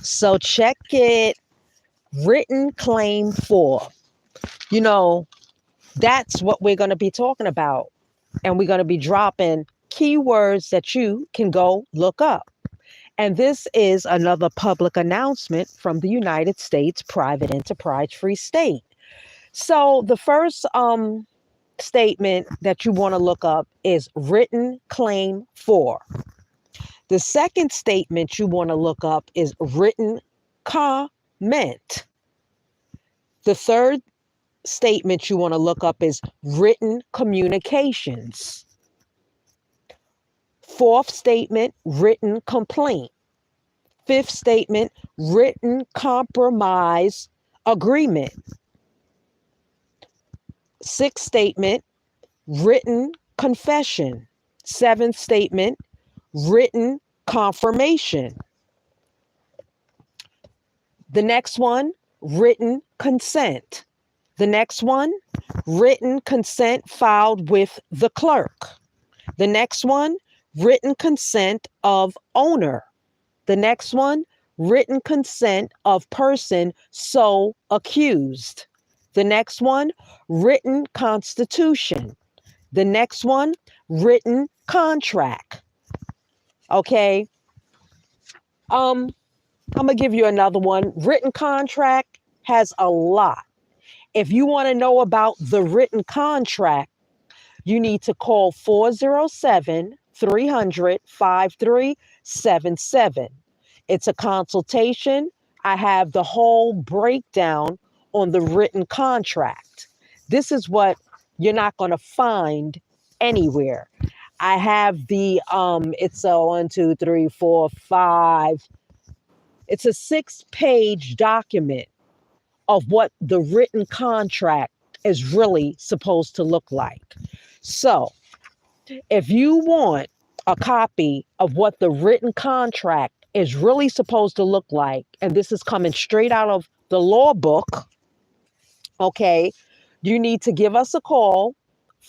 So check it. Written claim for. You know, that's what we're going to be talking about. And we're going to be dropping keywords that you can go look up. And this is another public announcement from the United States Private Enterprise Free State. So the first statement that you want to look up is written claim for. The second statement you want to look up is written comment. The third statement you want to look up is written communications. Fourth statement, written complaint. Fifth statement, written compromise agreement. Sixth statement, written confession. Seventh statement, written confirmation. The next one, written consent. The next one, written consent filed with the clerk. The next one, written consent of owner. The next one, written consent of person so accused. The next one, written constitution. The next one, written contract. Okay. I'm going to give you another one. Written contract has a lot. If you want to know about the written contract, you need to call 407-300-5377. It's a consultation. I have the whole breakdown on the written contract. This is what you're not going to find anywhere. I have the, it's a 1, 2, 3, 4, 5. It's a 6-page document of what the written contract is really supposed to look like. So if you want a copy of what the written contract is really supposed to look like, and this is coming straight out of the law book, okay, you need to give us a call,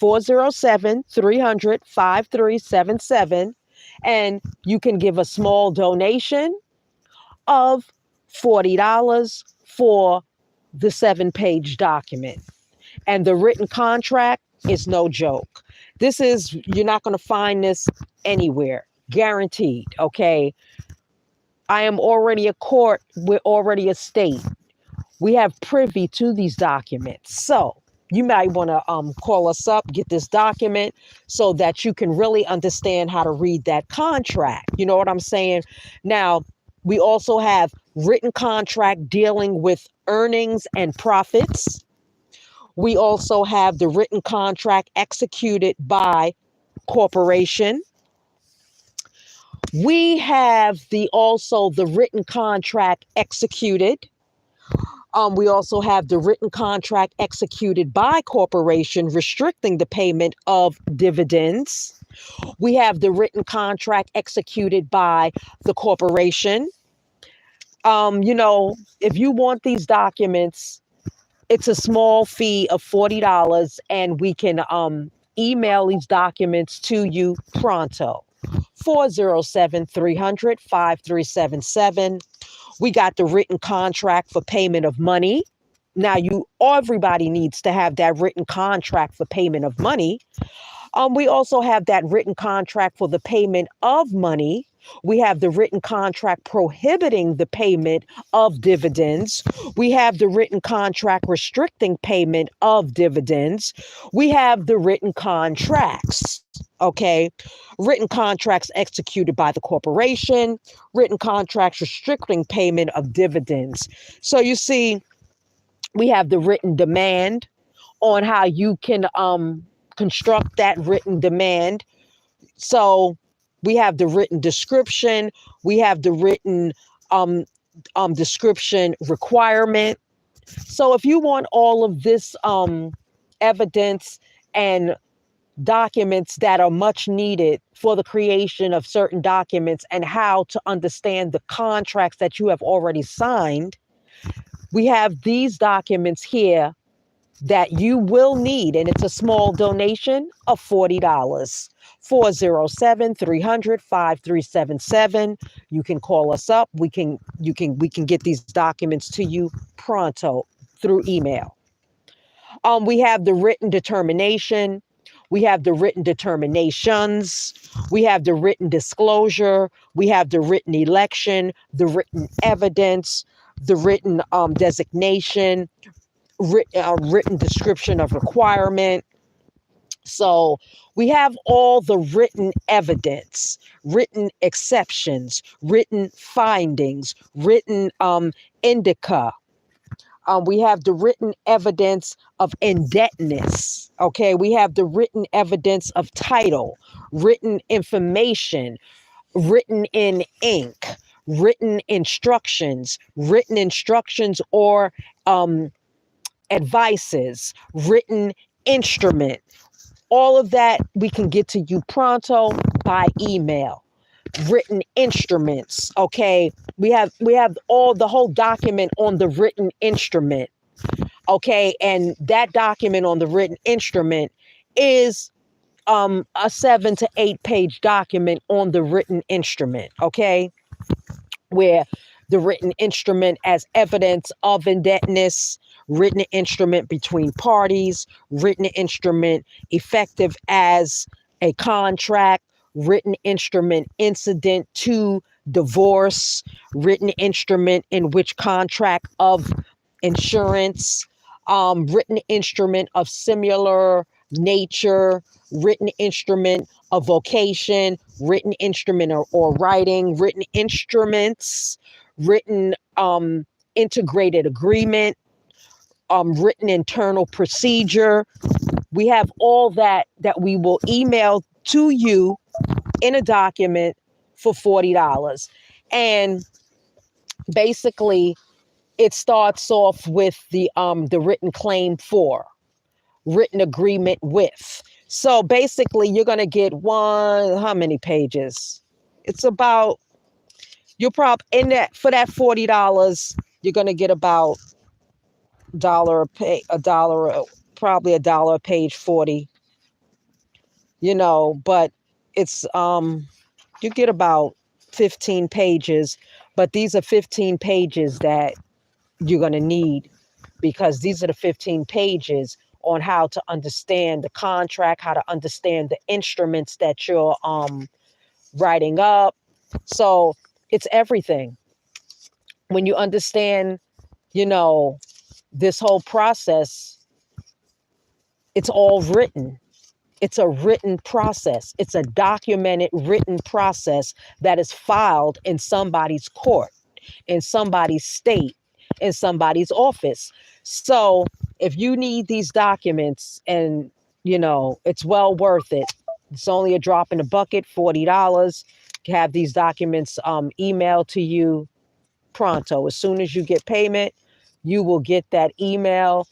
407-300-5377, and you can give a small donation of $40 for the 7-page document. And the written contract is no joke. You're not going to find this anywhere, guaranteed, okay? I am already a court, we're already a state. We have privy to these documents. So you might want to call us up, get this document so that you can really understand how to read that contract. You know what I'm saying? Now, we also have written contract dealing with earnings and profits. We also have the written contract executed by corporation. We have also the written contract executed. We also have the written contract executed by corporation restricting the payment of dividends. We have the written contract executed by the corporation. If you want these documents, it's a small fee of $40, and we can email these documents to you pronto. 407-300-5377. We got the written contract for payment of money. Now, everybody needs to have that written contract for payment of money. We also have that written contract for the payment of money. We have the written contract prohibiting the payment of dividends. We have the written contract restricting payment of dividends. We have the written contracts, okay? Written contracts executed by the corporation, written contracts restricting payment of dividends. So you see, we have the written demand on how you can construct that written demand. So we have the written description. We have the written description requirement. So if you want all of this evidence and documents that are much needed for the creation of certain documents and how to understand the contracts that you have already signed, we have these documents here that you will need, and it's a small donation of $40. 407-300-5377. You can call us up. We can get these documents to you pronto through email. We have the written determination. We have the written determinations. We have the written disclosure. We have the written election, the written evidence, the written designation, written description of requirement. So we have all the written evidence, written exceptions, written findings, written indica. We have the written evidence of indebtedness. Okay, we have the written evidence of title, written information, written in ink, written instructions or advices, written instrument. All of that we can get to you pronto by email. Written instruments. Okay, we have all the whole document on the written instrument. Okay, and that document on the written instrument is a 7 to 8 page document on the written instrument. Okay, where the written instrument as evidence of indebtedness, written instrument between parties, written instrument effective as a contract, written instrument incident to divorce, written instrument in which contract of insurance, written instrument of similar nature, written instrument of vocation, written instrument or writing, written instruments, written integrated agreement, written internal procedure. We have all that we will email to you in a document for $40. And basically it starts off with the written claim for, written agreement with. So basically you're going to get how many pages? It's about, you'll probably in that, for that $40, you're going to get about probably $1 a page, 40, but it's, you get about 15 pages, but these are 15 pages that you're going to need, because these are the 15 pages on how to understand the contract, how to understand the instruments that you're writing up. So it's everything. When you understand, this whole process, it's all written. It's a written process. It's a documented written process that is filed in somebody's court, in somebody's state, in somebody's office. So if you need these documents, and it's well worth it. It's only a drop in the bucket, $40. Have these documents emailed to you pronto. As soon as you get payment, you will get that email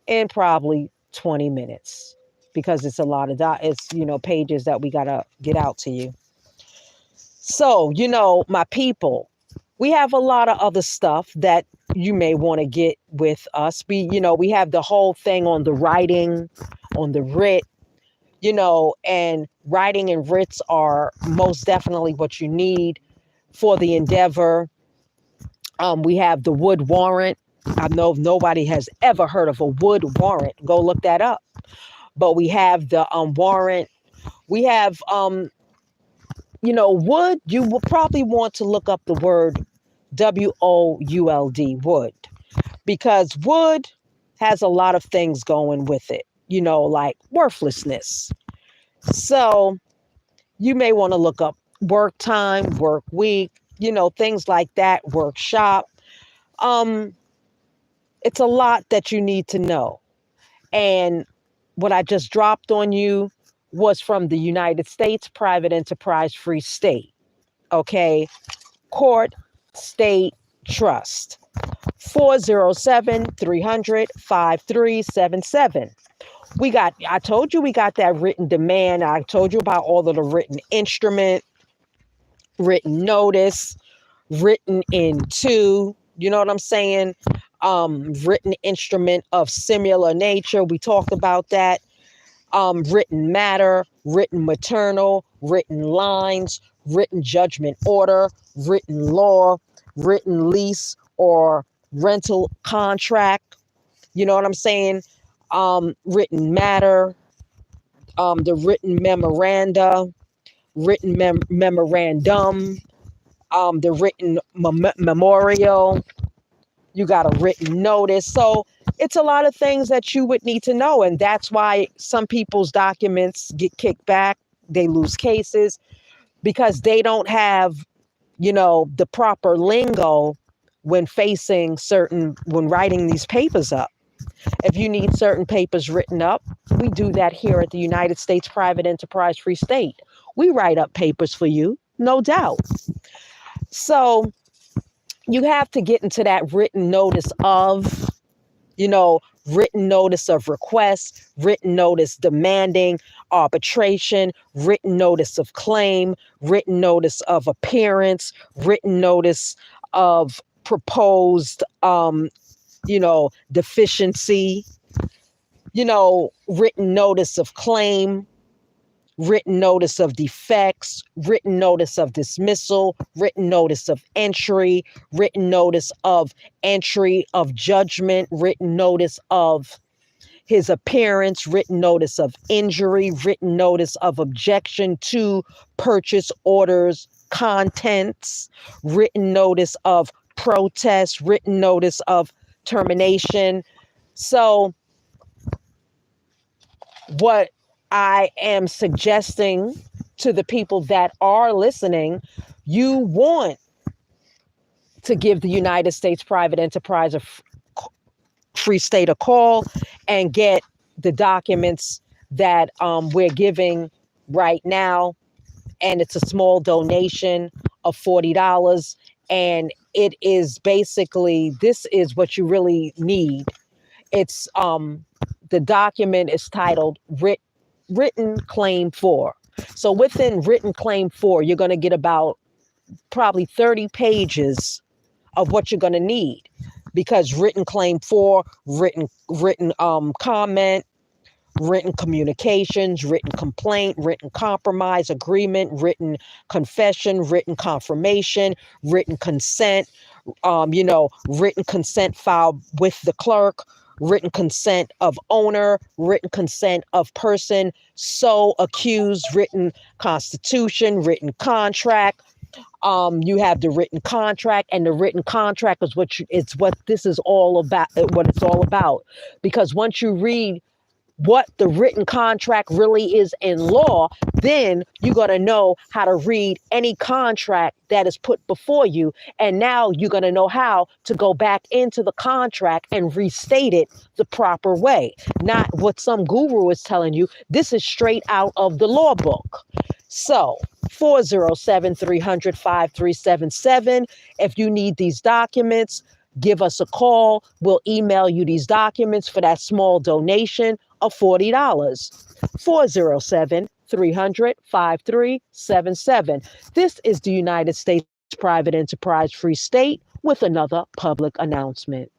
in probably 20 minutes, because it's a lot of pages that we got to get out to you. So, my people, we have a lot of other stuff that you may want to get with us. We have the whole thing on the writing, on the writ, and writing and writs are most definitely what you need for the endeavor. We have the Wood warrant. I know nobody has ever heard of a Wood warrant. Go look that up. But we have the warrant. We have, Wood. You will probably want to look up the word WOULD, wood, because wood has a lot of things going with it, like worthlessness. So you may want to look up work time, work week, things like that, workshop. It's a lot that you need to know. And what I just dropped on you was from the United States Private Enterprise Free State. Okay. Court, State, Trust. 407-300-5377. I told you we got that written demand. I told you about all of the written instrument, written notice, written into, You know what I'm saying? Written instrument of similar nature. We talked about that. Written matter, written maternal, written lines, written judgment order, written law, written lease or rental contract. You know what I'm saying? Written matter, the written memoranda, written memorandum, the written memorial. You got a written notice. So it's a lot of things that you would need to know. And that's why some people's documents get kicked back. They lose cases because they don't have, the proper lingo when writing these papers up. If you need certain papers written up, we do that here at the United States Private Enterprise Free State. We write up papers for you, no doubt. So you have to get into that written notice of, written notice of request, written notice demanding arbitration, written notice of claim, written notice of appearance, written notice of proposed, deficiency, written notice of claim, written notice of defects, written notice of dismissal, written notice of entry, written notice of entry of judgment, written notice of his appearance, written notice of injury, written notice of objection to purchase orders, contents, written notice of protest, written notice of termination. So what I am suggesting to the people that are listening, you want to give the United States Private Enterprise Free State a call and get the documents that we're giving right now. And it's a small donation of $40. And it is basically, this is what you really need. It's the document is titled Written Claim 4. So within Written Claim 4, you're going to get about probably 30 pages of what you're going to need, because Written Claim 4, written comment, written communications, written complaint, written compromise agreement, written confession, written confirmation, written consent, written consent filed with the clerk, written consent of owner, written consent of person so accused, written constitution, written contract. You have the written contract, and the written contract is what this is all about, what it's all about. Because once you read what the written contract really is in law, then you got to know how to read any contract that is put before you. And now you're going to know how to go back into the contract and restate it the proper way. Not what some guru is telling you. This is straight out of the law book. So 407-300-5377. If you need these documents, give us a call. We'll email you these documents for that small donation of $40. 407-300-5377. This is the United States Private Enterprise Free State with another public announcement.